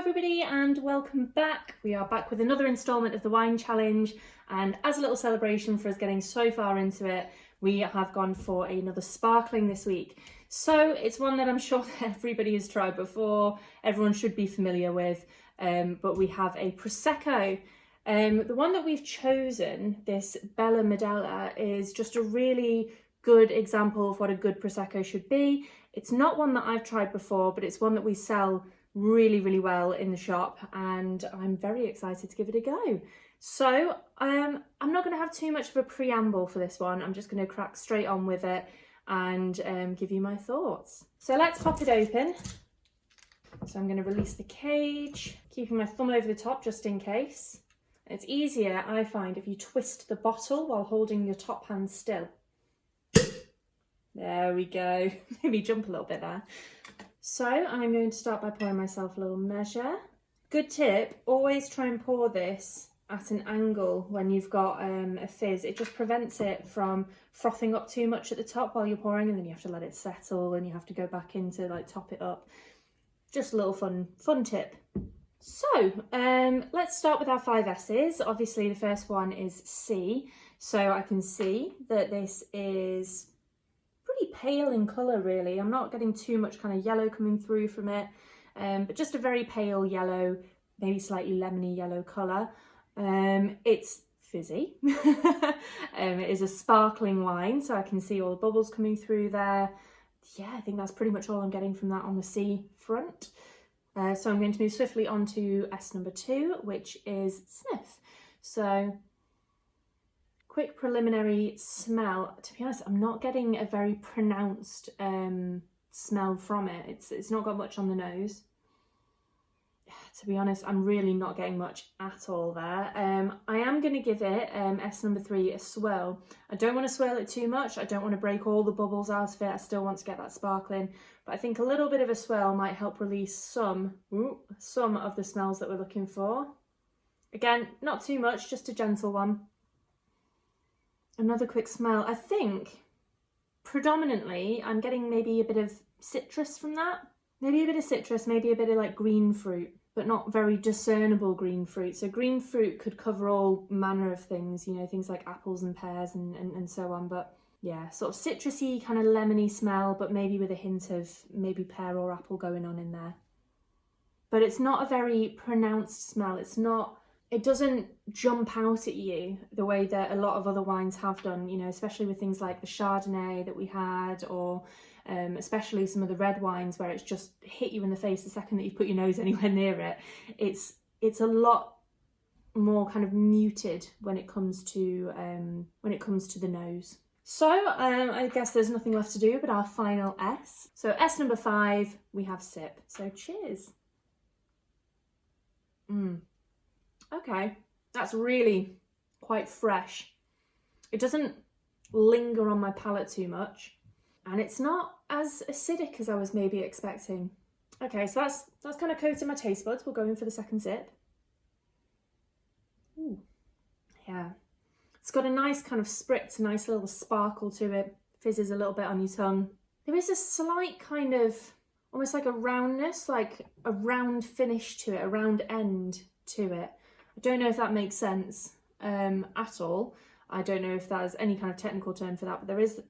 everybody and welcome back. We are back with another instalment of the wine challenge, and as a little celebration for us getting so far into it, we have gone for another sparkling this week. So it's one that I'm sure that everybody has tried before, everyone should be familiar with, but we have a Prosecco. The one that we've chosen, this Bella Modella, is just a really good example of what a good Prosecco should be. It's not one that I've tried before, but it's one that we sell really well in the shop, and I'm very excited to give it a go. So I'm not going to have too much of a preamble for this one. I'm just going to crack straight on with it and give you my thoughts. So let's pop it open. So I'm going to release the cage, keeping my thumb over the top just in case. It's easier, I find, if you twist the bottle while holding your top hand still. There we go. Maybe jump a little bit there. So I'm going to start by pouring myself a little measure. Good tip, always try and pour this at an angle when you've got a fizz. It just prevents it from frothing up too much at the top while you're pouring, and then you have to let it settle and you have to go back in to like top it up. Just a little fun tip. So let's start with our 5 S's. Obviously the first one is C. So I can see that this is pretty pale in colour really. I'm not getting too much kind of yellow coming through from it, but just a very pale yellow, maybe slightly lemony yellow colour. It's fizzy. It is a sparkling wine, so I can see all the bubbles coming through there. Yeah, I think that's pretty much all I'm getting from that on the C front. So I'm going to move swiftly on to S number 2, which is sniff. So quick preliminary smell. To be honest, I'm not getting a very pronounced smell from it. It's not got much on the nose. To be honest, I'm really not getting much at all there. I am going to give it, S number 3, a swirl. I don't want to swirl it too much. I don't want to break all the bubbles out of it. I still want to get that sparkling. But I think a little bit of a swirl might help release some of the smells that we're looking for. Again, not too much, just a gentle one. Another quick smell. I think predominantly I'm getting maybe a bit of citrus from that. Maybe a bit of citrus, maybe a bit of like green fruit, but not very discernible green fruit. So green fruit could cover all manner of things, you know, things like apples and pears and so on. But yeah, sort of citrusy, kind of lemony smell, but maybe with a hint of maybe pear or apple going on in there. But it's not a very pronounced smell. It doesn't jump out at you the way that a lot of other wines have done, you know, especially with things like the Chardonnay that we had, or especially some of the red wines where it's just hit you in the face the second that you put your nose anywhere near it. It's a lot more kind of muted when it comes to the nose. So I guess there's nothing left to do but our final S. So S number 5, we have sip. So cheers. Okay, that's really quite fresh. It doesn't linger on my palate too much, and it's not as acidic as I was maybe expecting. Okay, so that's kind of coated my taste buds. We'll go in for the second sip. Ooh, yeah. It's got a nice kind of spritz, a nice little sparkle to it. Fizzes a little bit on your tongue. There is a slight kind of, almost like a roundness, like a round finish to it, a round end to it. I don't know if that makes sense at all. I don't know if there's any kind of technical term for that, but there is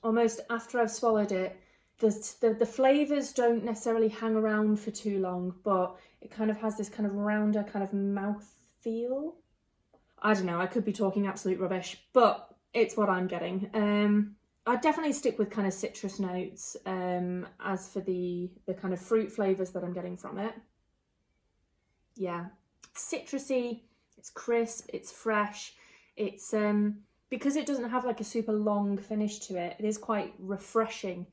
almost, after I've swallowed it, the flavours don't necessarily hang around for too long, but it kind of has this kind of rounder kind of mouth feel. I don't know, I could be talking absolute rubbish, but it's what I'm getting. I'd definitely stick with kind of citrus notes as for the kind of fruit flavours that I'm getting from it. Yeah. Citrusy, it's crisp, it's fresh, it's because it doesn't have like a super long finish to it, it is quite refreshing.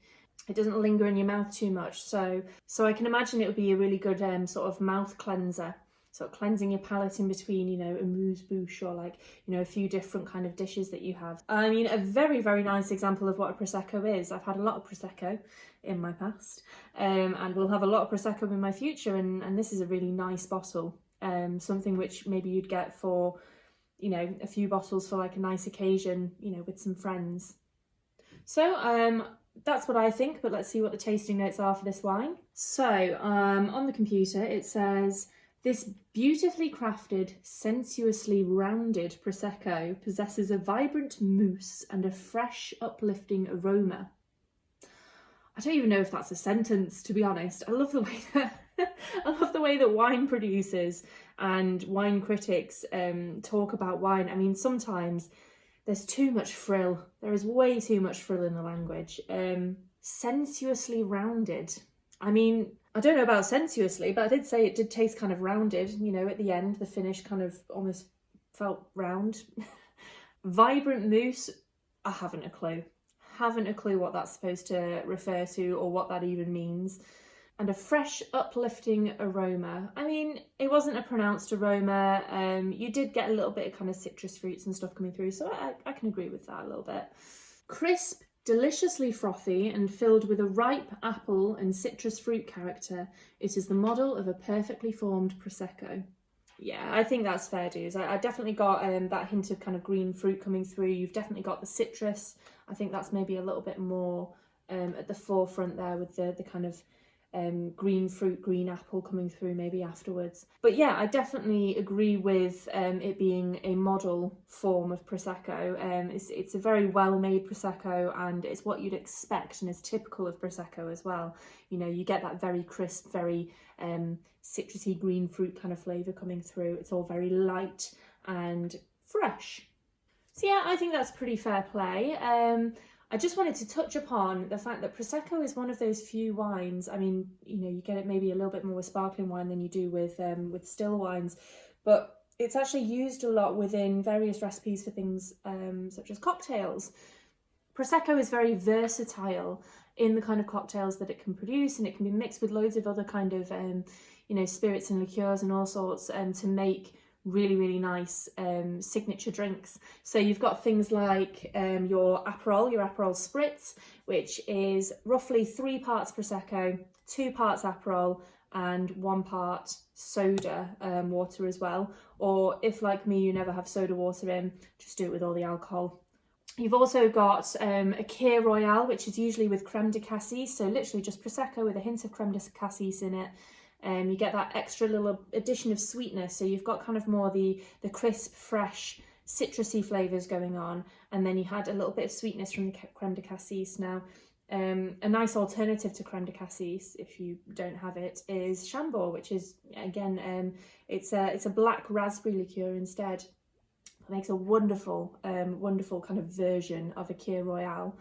It doesn't linger in your mouth too much, so I can imagine it would be a really good sort of mouth cleanser, sort of cleansing your palate in between, you know, amuse-bouche or like, you know, a few different kind of dishes that you have. I mean, a very nice example of what a Prosecco is. I've had a lot of Prosecco in my past, and we'll have a lot of Prosecco in my future, and this is a really nice bottle. Something which maybe you'd get for, you know, a few bottles for like a nice occasion, you know, with some friends. So that's what I think, but let's see what the tasting notes are for this wine. So on the computer it says, this beautifully crafted, sensuously rounded Prosecco possesses a vibrant mousse and a fresh, uplifting aroma. I don't even know if that's a sentence, to be honest. I love the way that I love the way that wine producers and wine critics talk about wine. I mean, sometimes there's too much frill. There is way too much frill in the language. Sensuously rounded. I mean, I don't know about sensuously, but I did say it did taste kind of rounded. You know, at the end, the finish kind of almost felt round. Vibrant mousse, I haven't a clue. Haven't a clue what that's supposed to refer to or what that even means. And a fresh, uplifting aroma. I mean, it wasn't a pronounced aroma. You did get a little bit of kind of citrus fruits and stuff coming through, so I can agree with that a little bit. Crisp, deliciously frothy and filled with a ripe apple and citrus fruit character, it is the model of a perfectly formed Prosecco. Yeah, I think that's fair dues. I definitely got that hint of kind of green fruit coming through. You've definitely got the citrus. I think that's maybe a little bit more at the forefront there with the kind of green fruit, green apple coming through maybe afterwards. But yeah, I definitely agree with it being a model form of Prosecco. It's a very well-made Prosecco, and it's what you'd expect and is typical of Prosecco as well. You know, you get that very crisp, very citrusy green fruit kind of flavour coming through. It's all very light and fresh. So yeah, I think that's pretty fair play. I just wanted to touch upon the fact that Prosecco is one of those few wines. I mean, you know, you get it maybe a little bit more with sparkling wine than you do with still wines, but it's actually used a lot within various recipes for things such as cocktails. Prosecco is very versatile in the kind of cocktails that it can produce, and it can be mixed with loads of other kind of, you know, spirits and liqueurs and all sorts to make really nice signature drinks. So you've got things like your Aperol Spritz, which is roughly 3 parts Prosecco, 2 parts Aperol, and 1 part soda water as well. Or if, like me, you never have soda water in, just do it with all the alcohol. You've also got a Kir Royale, which is usually with creme de cassis, so literally just Prosecco with a hint of creme de cassis in it. You get that extra little addition of sweetness, so you've got kind of more the crisp, fresh, citrusy flavours going on, and then you had a little bit of sweetness from the creme de cassis. Now, a nice alternative to creme de cassis, if you don't have it, is Chambord, which is, again, it's a black raspberry liqueur instead. It makes a wonderful kind of version of a Kir Royale.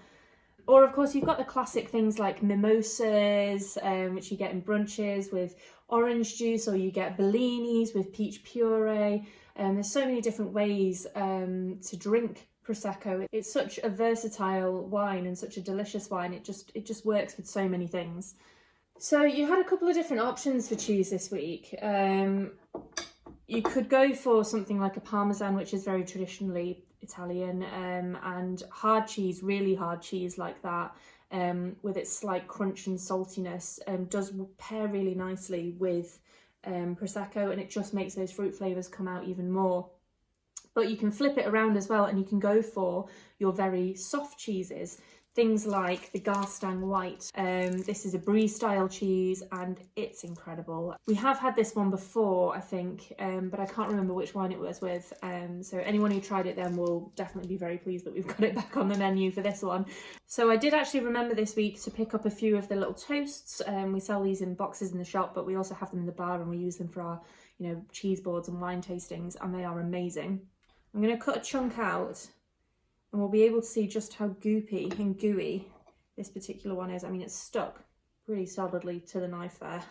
Or, of course, you've got the classic things like mimosas, which you get in brunches with orange juice, or you get bellinis with peach puree. There's so many different ways to drink Prosecco. It's such a versatile wine and such a delicious wine. It just works with so many things. So you had a couple of different options for cheese this week. You could go for something like a Parmesan, which is very traditionally Italian, and hard cheese, really hard cheese like that, with its slight crunch and saltiness, does pair really nicely with Prosecco, and it just makes those fruit flavours come out even more. But you can flip it around as well, and you can go for your very soft cheeses. Things like the Garstang White. This is a brie style cheese and it's incredible. We have had this one before, I think, but I can't remember which wine it was with. So anyone who tried it then will definitely be very pleased that we've got it back on the menu for this one. So I did actually remember this week to pick up a few of the little toasts. We sell these in boxes in the shop, but we also have them in the bar and we use them for our, you know, cheese boards and wine tastings, and they are amazing. I'm going to cut a chunk out, and we'll be able to see just how goopy and gooey this particular one is. I mean, it's stuck pretty solidly to the knife there.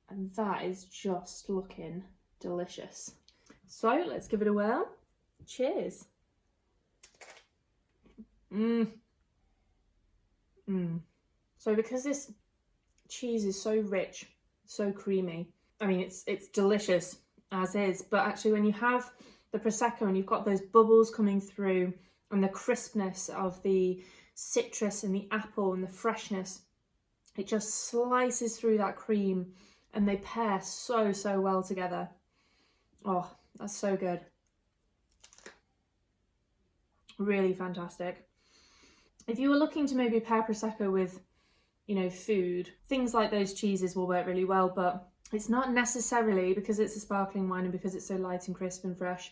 And that is just looking delicious. So let's give it a whirl. Cheers. So because this cheese is so rich, so creamy, I mean, it's delicious as is, but actually when you have the Prosecco and you've got those bubbles coming through, and the crispness of the citrus and the apple and the freshness, it just slices through that cream and they pair so well together. Oh, that's so good. Really fantastic. If you were looking to maybe pair Prosecco with, you know, food, things like those cheeses will work really well, but it's not necessarily, because it's a sparkling wine and because it's so light and crisp and fresh.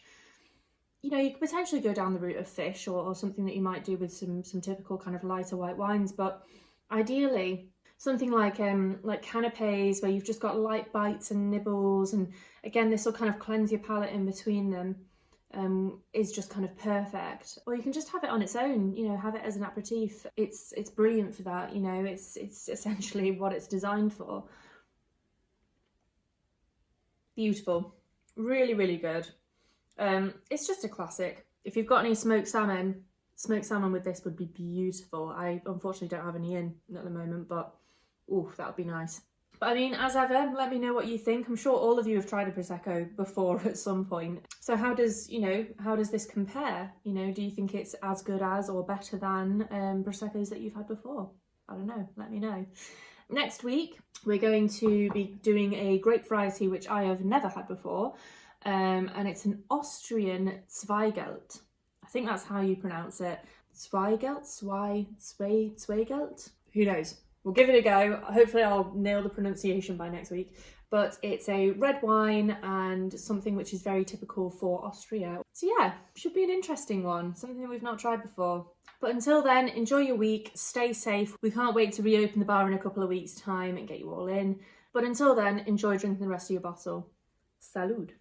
You know, you could potentially go down the route of fish or something that you might do with some typical kind of lighter white wines, but ideally something like canapes where you've just got light bites and nibbles, and again this will kind of cleanse your palate in between them, is just kind of perfect. Or you can just have it on its own, you know, have it as an aperitif. It's brilliant for that, you know, it's essentially what it's designed for. Beautiful, really, really good. It's just a classic. If you've got any smoked salmon with this would be beautiful. I unfortunately don't have any in at the moment, but oof, that would be nice. But I mean, as ever, let me know what you think. I'm sure all of you have tried a Prosecco before at some point. So how does this compare? You know, do you think it's as good as or better than Proseccos that you've had before? I don't know, let me know. Next week, we're going to be doing a grape variety which I have never had before. And it's an Austrian Zweigelt. I think that's how you pronounce it. Zweigelt? Zweigelt? Who knows? We'll give it a go. Hopefully I'll nail the pronunciation by next week. But it's a red wine and something which is very typical for Austria. So yeah, should be an interesting one. Something that we've not tried before. But until then, enjoy your week. Stay safe. We can't wait to reopen the bar in a couple of weeks' time and get you all in. But until then, enjoy drinking the rest of your bottle. Salud.